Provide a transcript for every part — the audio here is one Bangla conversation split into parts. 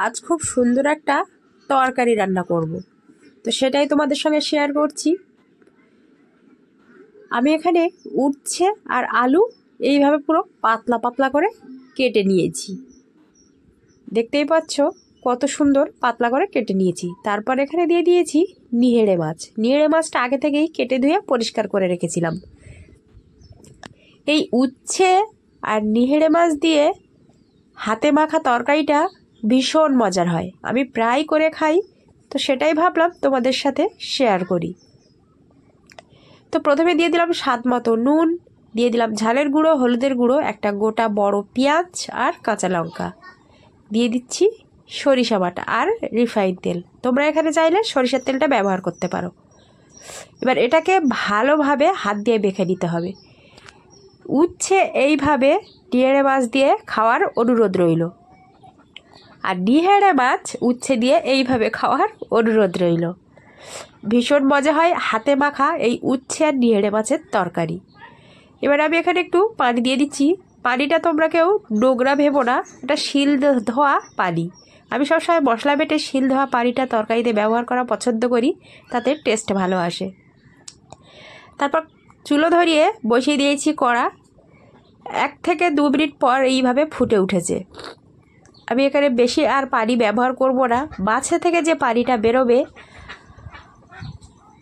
আজ খুব সুন্দর একটা তরকারি রান্না করব, তো সেটাই তোমাদের সঙ্গে শেয়ার করছি। আমি এখানে উচ্ছে আর আলু এইভাবে পুরো পাতলা পাতলা করে কেটে নিয়েছি। দেখতেই পাচ্ছ কত সুন্দর পাতলা করে কেটে নিয়েছি। তারপর এখানে দিয়ে দিয়েছি নিহেড়ে মাছ। নিহেড়ে মাছটা আগে থেকেই কেটে ধুয়ে পরিষ্কার করে রেখেছিলাম। এই উচ্ছে আর নিহেড়ে মাছ দিয়ে হাতে মাখা তরকারিটা ভীষণ মজার হয়। আমি প্রায় করে খাই, তো সেটাই ভাবলাম তোমাদের সাথে শেয়ার করি। তো প্রথমে দিয়ে দিলাম স্বাদ মতো নুন, দিয়ে দিলাম ঝালের গুঁড়ো, হলুদের গুঁড়ো, একটা গোটা বড় পেঁয়াজ আর কাঁচা লঙ্কা, দিয়ে দিচ্ছি সরিষা বাটা আর রিফাইন তেল। তোমরা এখানে চাইলে সরিষার তেলটা ব্যবহার করতে পারো। এবার এটাকে ভালোভাবে হাত দিয়ে মেখে নিতে হবে। উচ্ছে এইভাবে নিহেড়ে মাছ দিয়ে খাওয়ার অনুরোধ রইল, আর নিহেড়ে মাছ উচ্ছে দিয়ে এইভাবে খাওয়ার অনুরোধ রইল। ভীষণ মজা হয় হাতে মাখা এই উচ্ছে আর নিহেড়ে মাছের তরকারি। এবার আমি এখানে একটু পানি দিয়ে দিচ্ছি। পানিটা তোমরা কেউ নোংরা ভেবো না, এটা শিল ধোয়া পানি। আমি সবসময় মশলা বেটে শিল ধোয়া পানিটা তরকারিতে ব্যবহার করা পছন্দ করি, তাতে টেস্ট ভালো আসে। তারপর চুলো ধরিয়ে বসিয়ে দিয়েছি কড়া। 1 থেকে 2 মিনিট পর এইভাবে ফুটে উঠেছে। আমি এখানে বেশি আর পানি ব্যবহার করব না। মাছে থেকে যে পানিটা বেরোবে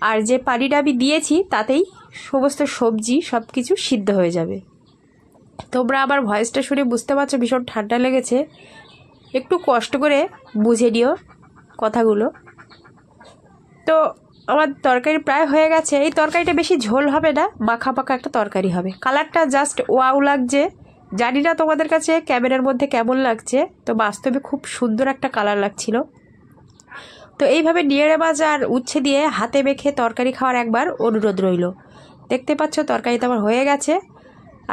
আর যে পানিটা আমি দিয়েছি তাতেই সমস্ত সবজি সব কিছু সিদ্ধ হয়ে যাবে। তোমরা আমার ভয়েসটা শুনে বুঝতে পারছো ভীষণ ঠান্ডা লেগেছে, একটু কষ্ট করে বুঝে নিও কথাগুলো। তো আমার তরকারি প্রায় হয়ে গেছে। এই তরকারিটা বেশি ঝোল হবে না, মাখা মাখা একটা তরকারি হবে। কালারটা জাস্ট ওয়াও লাগছে। জানি না তোমাদের কাছে ক্যামেরার মধ্যে কেমন লাগছে, তো বাস্তবে খুব সুন্দর একটা কালার লাগছিল। তো এইভাবে নিহেড়ে মাছ আর উচ্ছে দিয়ে হাতে মেখে তরকারি খাওয়ার একবার অনুরোধ রইল। দেখতে পাচ্ছ তরকারিটা আমার হয়ে গেছে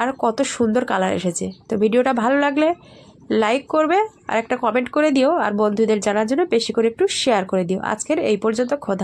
আর কত সুন্দর কালার এসেছে। তো ভিডিওটা ভালো লাগলে লাইক করবে আর একটা কমেন্ট করে দিও, আর বন্ধুদের জানার জন্য বেশি করে একটু শেয়ার করে দিও। আজকের এই পর্যন্ত। খোদা।